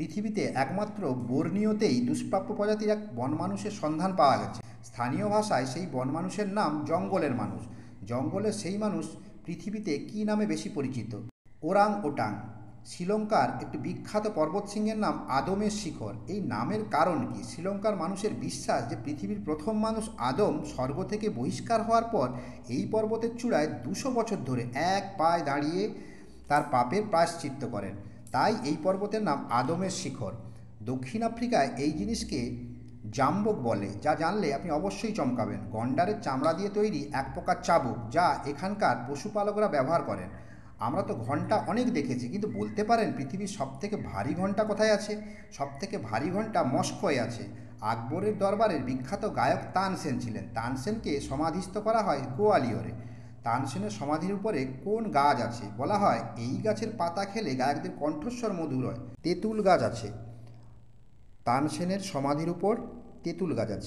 পৃথিবীতে একমাত্র বোর্নিওতেই দুষ্প্রাপ্য প্রজাতির এক বনমানুষের সন্ধান পাওয়া গেছে। স্থানীয় ভাষায় সেই বনমানুষের নাম জঙ্গলের মানুষ। জঙ্গলের সেই মানুষ পৃথিবীতে কী নামে বেশি পরিচিত? ওরাং ওটাং। শ্রীলঙ্কার একটি বিখ্যাত পর্বতশৃঙ্গের নাম আদমের শিখর। এই নামের কারণ কি? শ্রীলঙ্কার মানুষের বিশ্বাস যে পৃথিবীর প্রথম মানুষ আদম স্বর্গ থেকে বহিষ্কার হওয়ার পর এই পর্বতের চূড়ায় 200 বছর ধরে এক পায়ে দাঁড়িয়ে তার পাপের প্রায়শ্চিত্ত করেন। তাই এই পর্বতের নাম আদমের শিখর। দক্ষিণ আফ্রিকায় এই জিনিসকে জাম্বক বলে, যা জানলে আপনি অবশ্যই চমকাবেন। গন্ডারের চামড়া দিয়ে তৈরি এক প্রকার চাবুক, যা এখানকার পশুপালকরা ব্যবহার করেন। আমরা তো ঘন্টা অনেক দেখেছি, কিন্তু বলতে পারেন পৃথিবীর সবথেকে ভারী ঘন্টা কোথায় আছে? সবথেকে ভারী ঘন্টা মস্কোয় আছে। আকবরের দরবারের বিখ্যাত গায়ক তানসেন ছিলেন। তানসেনকে সমাধিস্থ করা হয় গোয়ালিয়রে। তানসেনের সমাধির উপরে কোন গাছ আছে? বলা হয় এই গাছের পাতা খেলে গায়কদের কণ্ঠস্বর মধুর হয়। তেঁতুল গাছ আছে। তানসেনের সমাধির উপর তেঁতুল গাছ আছে।